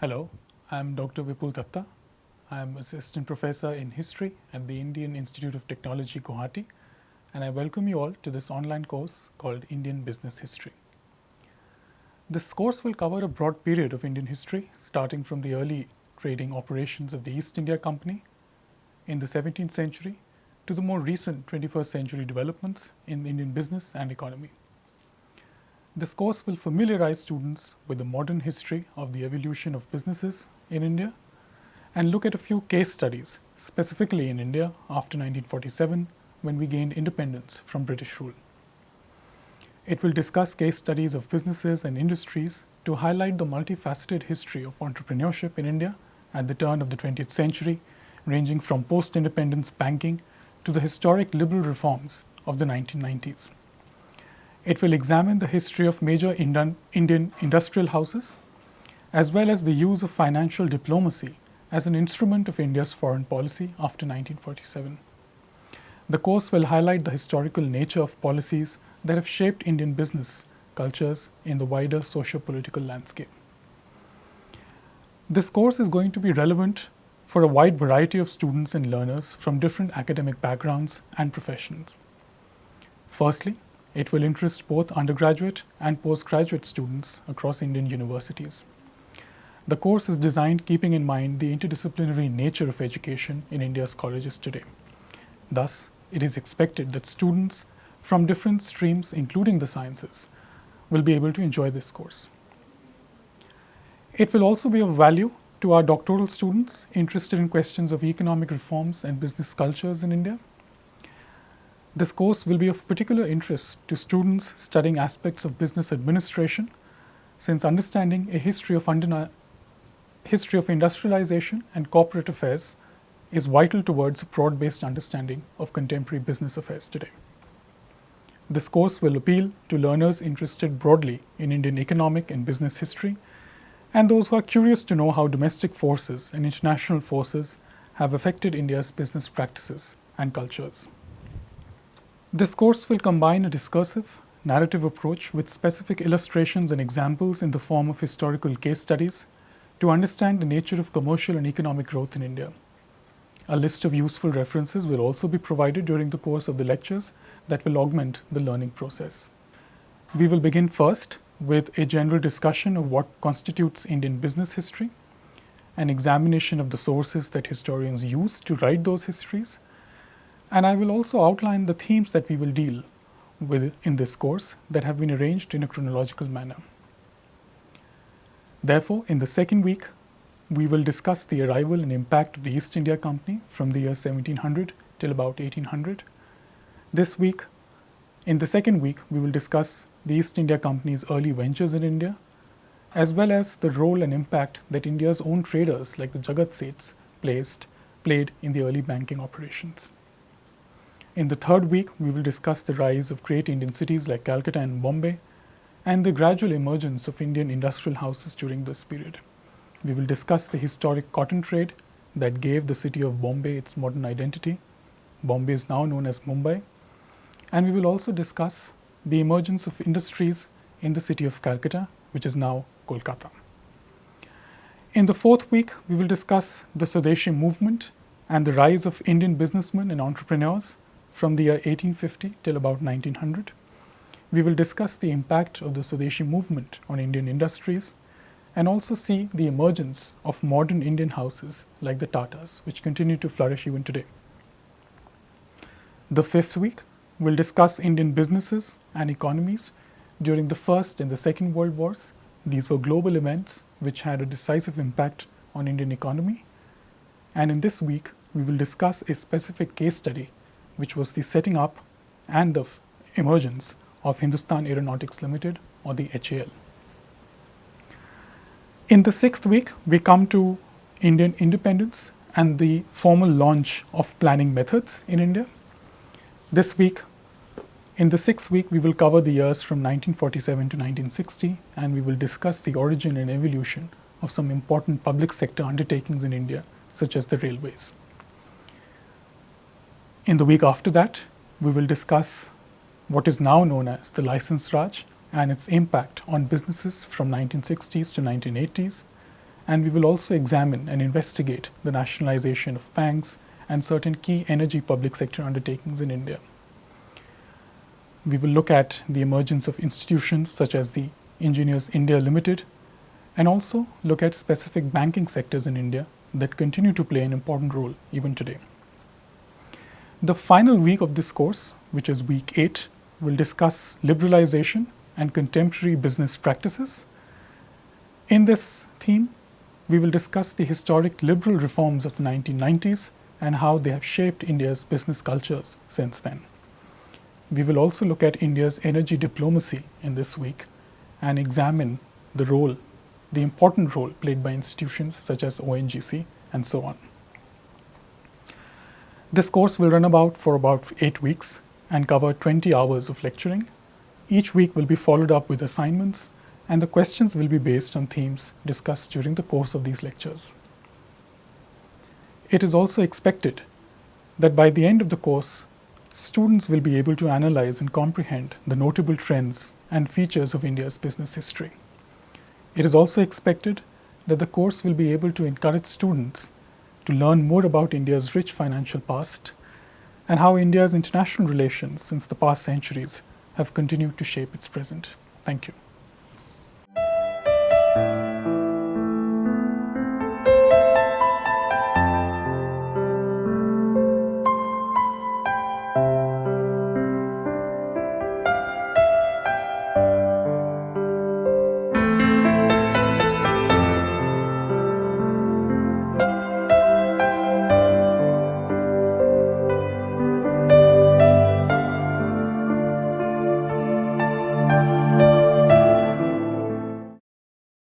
Hello, I'm Dr. Vipul Dutta. I'm Assistant Professor in History at the Indian Institute of Technology, Guwahati, and I welcome you all to this online course called Indian Business History. This course will cover a broad period of Indian history, starting from the early trading operations of the East India Company in the 17th century to the more recent 21st century developments in Indian business and economy. This course will familiarize students with the modern history of the evolution of businesses in India and look at a few case studies, specifically in India after 1947 when we gained independence from British rule. It will discuss case studies of businesses and industries to highlight the multifaceted history of entrepreneurship in India at the turn of the 20th century, ranging from post-independence banking to the historic liberal reforms of the 1990s. It will examine the history of major Indian industrial houses, as well as the use of financial diplomacy as an instrument of India's foreign policy after 1947. The course will highlight the historical nature of policies that have shaped Indian business cultures in the wider socio-political landscape. This course is going to be relevant for a wide variety of students and learners from different academic backgrounds and professions. Firstly, it will interest both undergraduate and postgraduate students across Indian universities. The course is designed keeping in mind the interdisciplinary nature of education in India's colleges today. Thus, it is expected that students from different streams, including the sciences, will be able to enjoy this course. It will also be of value to our doctoral students interested in questions of economic reforms and business cultures in India. This course will be of particular interest to students studying aspects of business administration, since understanding a history of industrialization and corporate affairs is vital towards a broad-based understanding of contemporary business affairs today. This course will appeal to learners interested broadly in Indian economic and business history, and those who are curious to know how domestic forces and international forces have affected India's business practices and cultures. This course will combine a discursive, narrative approach with specific illustrations and examples in the form of historical case studies to understand the nature of commercial and economic growth in India. A list of useful references will also be provided during the course of the lectures that will augment the learning process. We will begin first with a general discussion of what constitutes Indian business history, an examination of the sources that historians use to write those histories, and I will also outline the themes that we will deal with in this course that have been arranged in a chronological manner. Therefore, in the second week, we will discuss the arrival and impact of the East India Company from the year 1700 till about 1800. This week, in the second week, we will discuss the East India Company's early ventures in India, as well as the role and impact that India's own traders like the Jagat Seths played in the early banking operations. In the third week, we will discuss the rise of great Indian cities like Calcutta and Bombay and the gradual emergence of Indian industrial houses during this period. We will discuss the historic cotton trade that gave the city of Bombay its modern identity. Bombay is now known as Mumbai. And we will also discuss the emergence of industries in the city of Calcutta, which is now Kolkata. In the fourth week, we will discuss the Swadeshi movement and the rise of Indian businessmen and entrepreneurs from the year 1850 till about 1900. We will discuss the impact of the Swadeshi movement on Indian industries and also see the emergence of modern Indian houses like the Tatas, which continue to flourish even today. The fifth week, we'll discuss Indian businesses and economies during the First and the Second World Wars. These were global events which had a decisive impact on Indian economy. And in this week, we will discuss a specific case study, which was the setting up and the emergence of Hindustan Aeronautics Limited, or the HAL. In the sixth week, we come to Indian independence and the formal launch of planning methods in India. This week, in the sixth week, we will cover the years from 1947 to 1960, and we will discuss the origin and evolution of some important public sector undertakings in India, such as the railways. In the week after that, we will discuss what is now known as the License Raj and its impact on businesses from 1960s to 1980s. and we will also examine and investigate the nationalization of banks and certain key energy public sector undertakings in India. We will look at the emergence of institutions such as the Engineers India Limited, and also look at specific banking sectors in India that continue to play an important role even today. The final week of this course, which is week 8, will discuss liberalization and contemporary business practices. In this theme, we will discuss the historic liberal reforms of the 1990s and how they have shaped India's business cultures since then. We will also look at India's energy diplomacy in this week and examine the important role played by institutions such as ONGC and so on. This course will run for about 8 weeks and cover 20 hours of lecturing. Each week will be followed up with assignments, and the questions will be based on themes discussed during the course of these lectures. It is also expected that by the end of the course, students will be able to analyze and comprehend the notable trends and features of India's business history. It is also expected that the course will be able to encourage students to learn more about India's rich financial past and how India's international relations since the past centuries have continued to shape its present. Thank you.